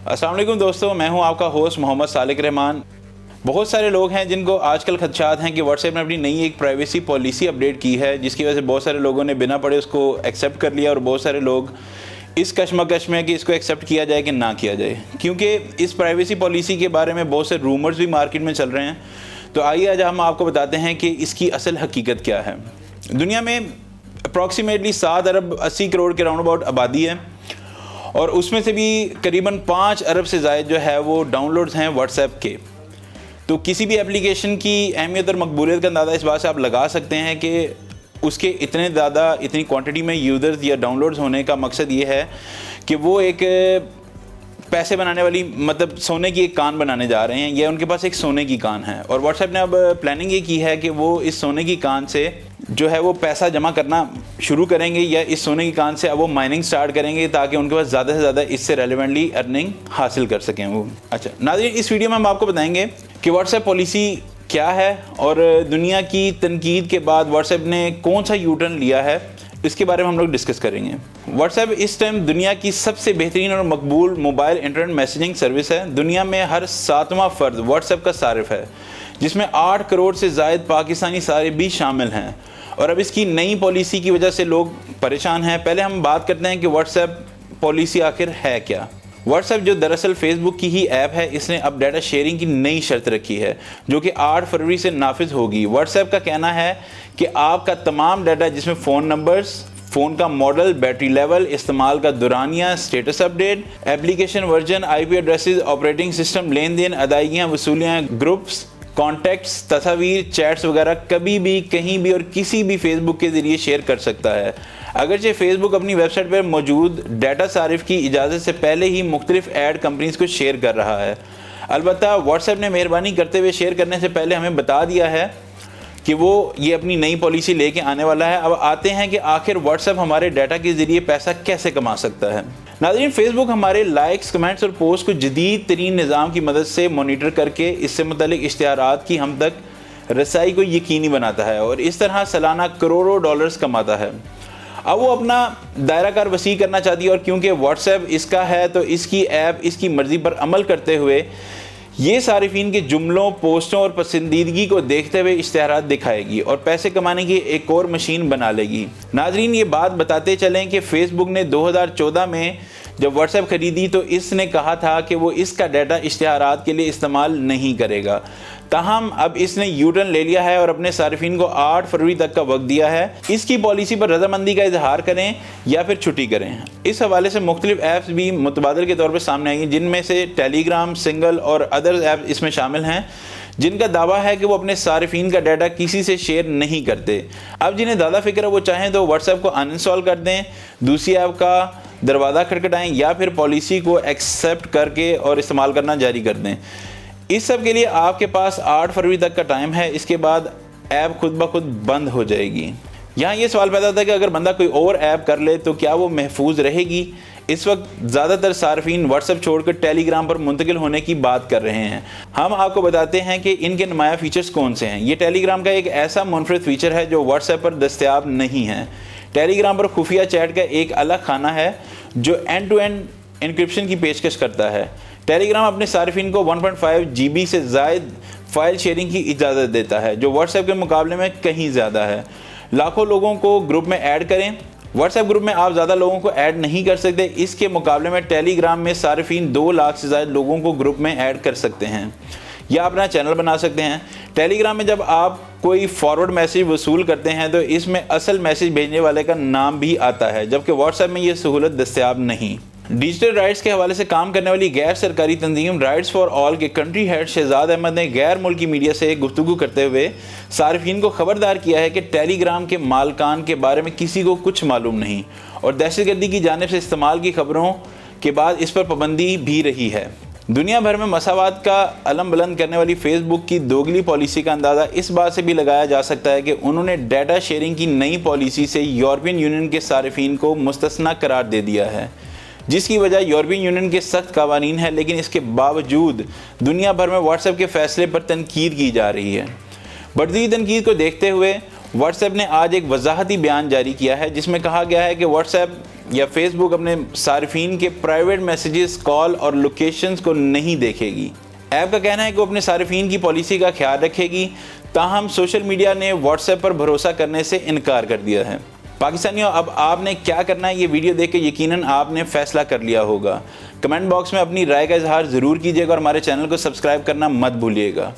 السلام علیکم دوستوں، میں ہوں آپ کا ہوسٹ محمد صالح رحمان۔ بہت سارے لوگ ہیں جن کو آج کل خدشات ہیں کہ واٹس ایپ نے اپنی نئی ایک پرائیویسی پالیسی اپڈیٹ کی ہے، جس کی وجہ سے بہت سارے لوگوں نے بنا پڑھے اس کو ایکسیپٹ کر لیا، اور بہت سارے لوگ اس کشمکش میں کہ اس کو ایکسیپٹ کیا جائے کہ نہ کیا جائے، کیونکہ اس پرائیویسی پالیسی کے بارے میں بہت سے رومرز بھی مارکیٹ میں چل رہے ہیں۔ تو آئیے آج ہم آپ کو بتاتے ہیں کہ اس کی اصل حقیقت کیا ہے۔ دنیا میں اپروکسیمیٹلی 7 ارب 80 کروڑ کے راؤنڈ اباؤٹ آبادی ہے، اور اس میں سے بھی قریباً 5 ارب سے زائد جو ہے وہ ڈاؤن لوڈز ہیں واٹس ایپ کے۔ تو کسی بھی اپلیکیشن کی اہمیت اور مقبولیت کا اندازہ اس بات سے آپ لگا سکتے ہیں کہ اس کے اتنی کوانٹٹی میں یوزرز یا ڈاؤن لوڈز ہونے کا مقصد یہ ہے کہ وہ ایک پیسے بنانے والی مطلب سونے کی ایک کان بنانے جا رہے ہیں، یا ان کے پاس ایک سونے کی کان ہے، اور واٹس ایپ نے اب پلاننگ یہ کی ہے کہ وہ اس سونے کی کان سے جو ہے وہ پیسہ جمع کرنا شروع کریں گے، یا اس سونے کی کان سے اب وہ مائننگ سٹارٹ کریں گے تاکہ ان کے پاس زیادہ سے زیادہ اس سے ریلیونٹلی ارننگ حاصل کر سکیں وہ۔ اچھا ناظرین، اس ویڈیو میں ہم آپ کو بتائیں گے کہ واٹس ایپ پالیسی کیا ہے، اور دنیا کی تنقید کے بعد واٹس ایپ نے کون سا یو ٹرن لیا ہے، اس کے بارے میں ہم لوگ ڈسکس کریں گے۔ واٹس ایپ اس ٹائم دنیا کی سب سے بہترین اور مقبول موبائل انٹرنیٹ میسیجنگ سروس ہے۔ دنیا میں ہر 7واں فرد واٹس ایپ کا صارف ہے، جس میں 8 کروڑ سے زائد پاکستانی صارف بھی شامل ہیں، اور اب اس کی نئی پالیسی کی وجہ سے لوگ پریشان ہیں۔ پہلے ہم بات کرتے ہیں کہ واٹس ایپ پالیسی آخر ہے کیا۔ واٹس ایپ جو دراصل فیس بک کی ہی ایپ ہے، اس نے اب ڈیٹا شیئرنگ کی نئی شرط رکھی ہے جو کہ 8 فروری سے نافذ ہوگی۔ واٹس ایپ کا کہنا ہے کہ آپ کا تمام ڈیٹا، جس میں فون نمبرز، فون کا ماڈل، بیٹری لیول، استعمال کا دورانیہ، اسٹیٹس اپڈیٹ، ایپلیکیشن ورژن، آئی پی ایڈریسز، آپریٹنگ سسٹم، لین دین، ادائیگیاں، وصولیاں، گروپس، کانٹیکٹس، تصاویر، چیٹس وغیرہ کبھی بھی کہیں بھی اور کسی بھی فیس بک کے ذریعے شیئر کر سکتا ہے۔ اگرچہ فیس بک اپنی ویب سائٹ پر موجود ڈیٹا صارف کی اجازت سے پہلے ہی مختلف ایڈ کمپنیز کو شیئر کر رہا ہے، البتہ واٹس ایپ نے مہربانی کرتے ہوئے شیئر کرنے سے پہلے ہمیں بتا دیا ہے کہ وہ یہ اپنی نئی پالیسی لے کے آنے والا ہے۔ اب آتے ہیں کہ آخر واٹس ایپ ہمارے ڈیٹا کے ذریعے پیسہ کیسے کما سکتا ہے۔ ناظرین، فیس بک ہمارے لائکس، کمنٹس اور پوسٹ کو جدید ترین نظام کی مدد سے مانیٹر کر کے اس سے متعلق اشتہارات کی ہم تک رسائی کو یقینی بناتا ہے، اور اس طرح سالانہ کروڑوں ڈالرز کماتا ہے۔ اب وہ اپنا دائرہ کار وسیع کرنا چاہتی ہے، اور کیونکہ واٹس ایپ اس کا ہے تو اس کی ایپ اس کی مرضی پر عمل کرتے ہوئے یہ صارفین کے جملوں، پوسٹوں اور پسندیدگی کو دیکھتے ہوئے اشتہارات دکھائے گی اور پیسے کمانے کی ایک اور مشین بنا لے گی۔ ناظرین، یہ بات بتاتے چلیں کہ فیس بک نے 2014 میں جب واٹس ایپ خریدی تو اس نے کہا تھا کہ وہ اس کا ڈیٹا اشتہارات کے لیے استعمال نہیں کرے گا، تاہم اب اس نے یو ٹرن لے لیا ہے اور اپنے صارفین کو 8 فروری تک کا وقت دیا ہے۔ اس کی پالیسی پر رضامندی کا اظہار کریں یا پھر چھٹی کریں۔ اس حوالے سے مختلف ایپس بھی متبادل کے طور پر سامنے آئیں گی، جن میں سے ٹیلی گرام، سنگل اور ادر ایپس اس میں شامل ہیں، جن کا دعویٰ ہے کہ وہ اپنے صارفین کا ڈیٹا کسی سے شیئر نہیں کرتے۔ اب جنہیں زیادہ فکر ہے وہ چاہیں تو واٹس ایپ کو ان انسٹال کر دیں، دوسری ایپ کا دروازہ کھٹکھٹائیں، یا پھر پالیسی کو ایکسیپٹ کر کے اور استعمال کرنا جاری کر دیں۔ اس سب کے لیے آپ کے پاس 8 فروری تک کا ٹائم ہے، اس کے بعد ایپ خود بخود بند ہو جائے گی۔ یہاں یہ سوال پیدا ہوتا ہے کہ اگر بندہ کوئی اور ایپ کر لے تو کیا وہ محفوظ رہے گی؟ اس وقت زیادہ تر صارفین واٹس ایپ چھوڑ کر ٹیلی گرام پر منتقل ہونے کی بات کر رہے ہیں۔ ہم آپ کو بتاتے ہیں کہ ان کے نمایاں فیچرز کون سے ہیں۔ یہ ٹیلی گرام کا ایک ایسا منفرد فیچر ہے جو واٹس ایپ پر دستیاب نہیں ہے۔ ٹیلی گرام پر خفیہ چیٹ کا ایک الگ خانہ ہے جو اینڈ ٹو اینڈ انکرپشن کی پیشکش کرتا ہے۔ ٹیلی گرام اپنے صارفین کو 1.5 GB سے زائد فائل شیئرنگ کی اجازت دیتا ہے، جو واٹس ایپ کے مقابلے میں کہیں زیادہ ہے۔ لاکھوں لوگوں کو گروپ میں ایڈ کریں۔ واٹس ایپ گروپ میں آپ زیادہ لوگوں کو ایڈ نہیں کر سکتے، اس کے مقابلے میں ٹیلی گرام میں صارفین 2 لاکھ سے زائد لوگوں کو گروپ میں ایڈ کر سکتے ہیں یا اپنا چینل بنا سکتے ہیں۔ ٹیلی گرام میں جب آپ کوئی فارورڈ میسیج وصول کرتے ہیں تو اس میں اصل میسیج بھیجنے والے کا نام بھی آتا ہے، جبکہ واٹس ایپ میں یہ سہولت دستیاب نہیں۔ ڈیجیٹل رائٹس کے حوالے سے کام کرنے والی غیر سرکاری تنظیم رائٹس فار آل کے کنٹری ہیڈ شہزاد احمد نے غیر ملکی میڈیا سے گفتگو کرتے ہوئے صارفین کو خبردار کیا ہے کہ ٹیلی گرام کے مالکان کے بارے میں کسی کو کچھ معلوم نہیں، اور دہشت گردی کی جانب سے استعمال کی خبروں کے بعد اس پر پابندی بھی رہی ہے۔ دنیا بھر میں مساوات کا علم بلند کرنے والی فیس بک کی دوگلی پالیسی کا اندازہ اس بات سے بھی لگایا جا سکتا ہے کہ انہوں نے ڈیٹا شیئرنگ کی نئی پالیسی سے یورپین یونین کے صارفین کو مستثنی قرار دے دیا ہے، جس کی وجہ یورپین یونین کے سخت قوانین ہے، لیکن اس کے باوجود دنیا بھر میں واٹس ایپ کے فیصلے پر تنقید کی جا رہی ہے۔ بڑھتی تنقید کو دیکھتے ہوئے واٹس ایپ نے آج ایک وضاحتی بیان جاری کیا ہے، جس میں کہا گیا ہے کہ واٹس ایپ یا فیس بک اپنے صارفین کے پرائیویٹ میسیجز، کال اور لوکیشنز کو نہیں دیکھے گی۔ ایپ کا کہنا ہے کہ وہ اپنے صارفین کی پالیسی کا خیال رکھے گی، تاہم سوشل میڈیا نے واٹس ایپ پر بھروسہ کرنے سے انکار کر دیا ہے۔ پاکستانیوں، اب آپ نے کیا کرنا ہے؟ یہ ویڈیو دیکھ کے یقیناً آپ نے فیصلہ کر لیا ہوگا۔ کمنٹ باکس میں اپنی رائے کا اظہار ضرور کیجیے گا اور ہمارے چینل کو سبسکرائب کرنا مت بھولیے گا۔